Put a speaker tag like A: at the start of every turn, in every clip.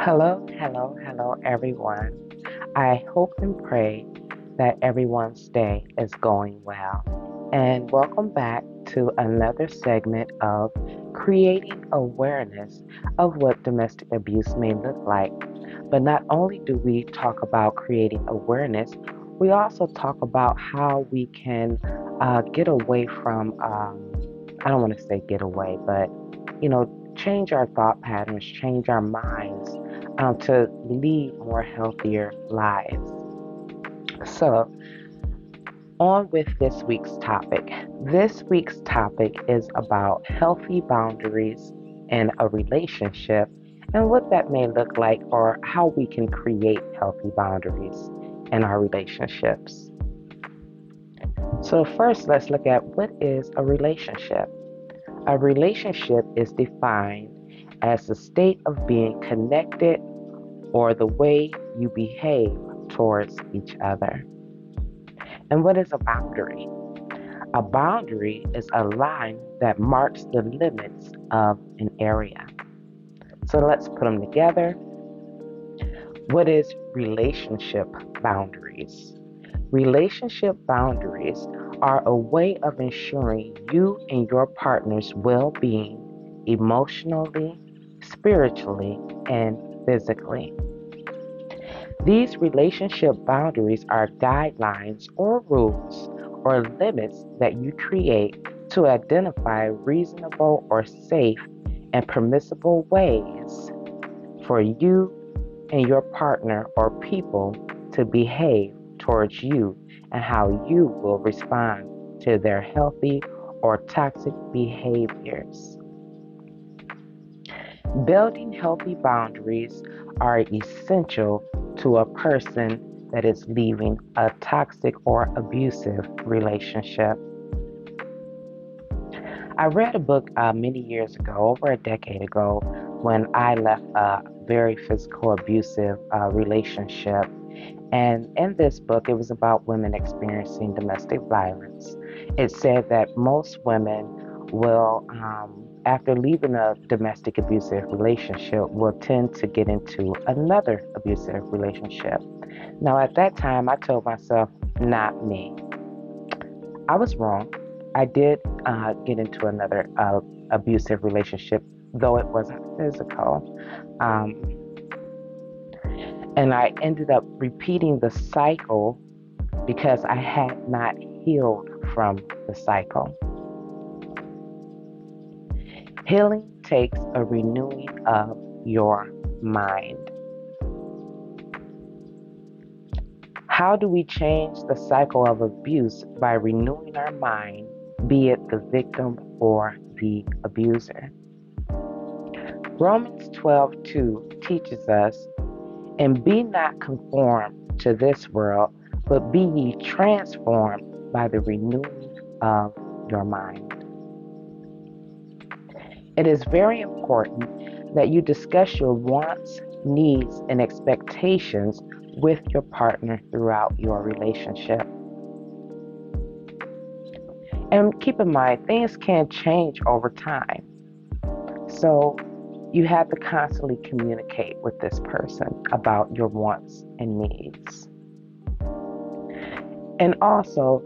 A: Hello, everyone. I hope and pray that everyone's day is going well. And welcome back to another segment of creating awareness of what domestic abuse may look like. But not only do we talk about creating awareness, we also talk about how we can get away from, I don't want to say get away, but, change our thought patterns, change our minds to lead more healthier lives. So, on with this week's topic. This week's topic is about healthy boundaries in a relationship and what that may look like or how we can create healthy boundaries in our relationships. So, first, let's look at what is a relationship. A relationship is defined as the state of being connected or the way you behave towards each other. And what is a boundary? A boundary is a line that marks the limits of an area. So let's put them together. What is relationship boundaries? Relationship boundaries are a way of ensuring you and your partner's well being emotionally, spiritually, and physically. These relationship boundaries are guidelines or rules or limits that you create to identify reasonable or safe and permissible ways for you and your partner or people to behave towards you and how you will respond to their healthy or toxic behaviors. Building healthy boundaries are essential to a person that is leaving a toxic or abusive relationship. I read a book many years ago, over a decade ago, when I left a very physical abusive relationship. And in this book, it was about women experiencing domestic violence. It said that most women will, after leaving a domestic abusive relationship, will tend to get into another abusive relationship. Now, at that time, I told myself, not me. I was wrong. I did get into another abusive relationship, though it wasn't physical. Um, and I ended up repeating the cycle because I had not healed from the cycle. Healing takes a renewing of your mind. How do we change the cycle of abuse? By renewing our mind, be it the victim or the abuser. Romans 12:2 teaches us, and be not conformed to this world, but be ye transformed by the renewing of your mind. It is very important that you discuss your wants, needs, and expectations with your partner throughout your relationship. And keep in mind, things can change over time. So you have to constantly communicate with this person about your wants and needs. And also,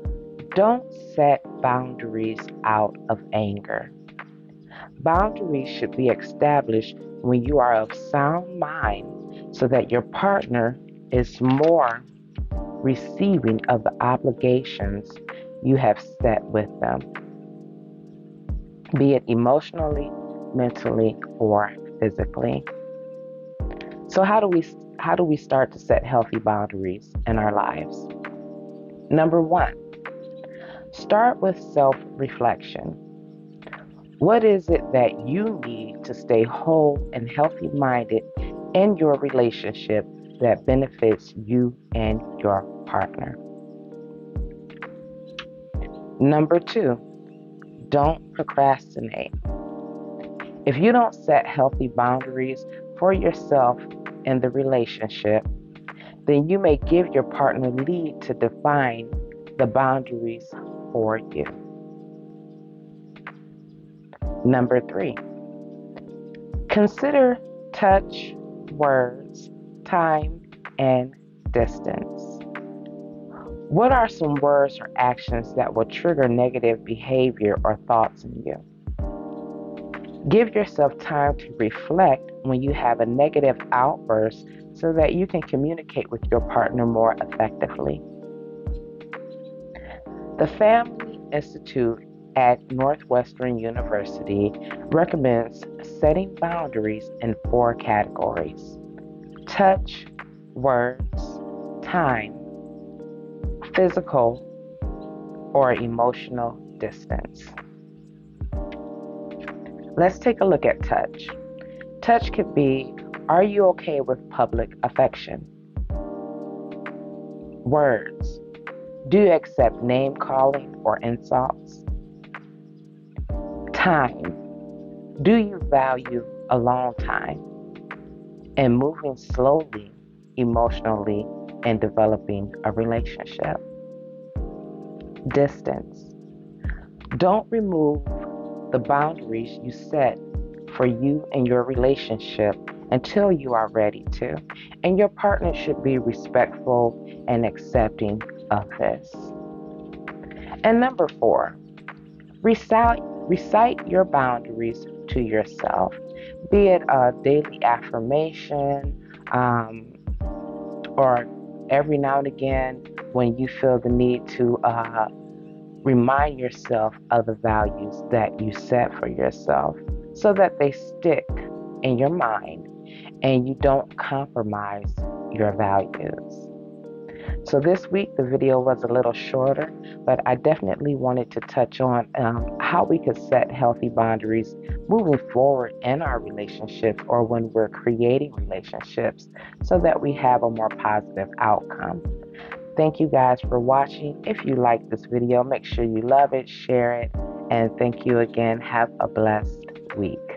A: don't set boundaries out of anger. Boundaries should be established when you are of sound mind so that your partner is more receiving of the obligations you have set with them, be it emotionally, mentally, or physically. So how do we start to set healthy boundaries in our lives? Number 1, start with self-reflection. What is it that you need to stay whole and healthy minded in your relationship that benefits you and your partner? Number 2, don't procrastinate. If you don't set healthy boundaries for yourself in the relationship, then you may give your partner lead to define the boundaries for you. Number 3, consider touch, words, time, and distance. What are some words or actions that will trigger negative behavior or thoughts in you? Give yourself time to reflect when you have a negative outburst so that you can communicate with your partner more effectively. The Family Institute at Northwestern University recommends setting boundaries in 4 categories: touch, words, time, physical, or emotional distance. Let's take a look at touch. Touch could be, are you okay with public affection? Words, do you accept name calling or insults? Time, do you value alone time? And moving slowly, emotionally, and developing a relationship. Distance, don't remove the boundaries you set for you and your relationship until you are ready to. And your partner should be respectful and accepting of this. And number 4, recite your boundaries to yourself, be it a daily affirmation or every now and again when you feel the need to remind yourself of the values that you set for yourself so that they stick in your mind and you don't compromise your values. So this week the video was a little shorter, but I definitely wanted to touch on how we could set healthy boundaries moving forward in our relationships or when we're creating relationships so that we have a more positive outcome. Thank you guys for watching. If you like this video, make sure you love it, share it, and thank you again. Have a blessed week.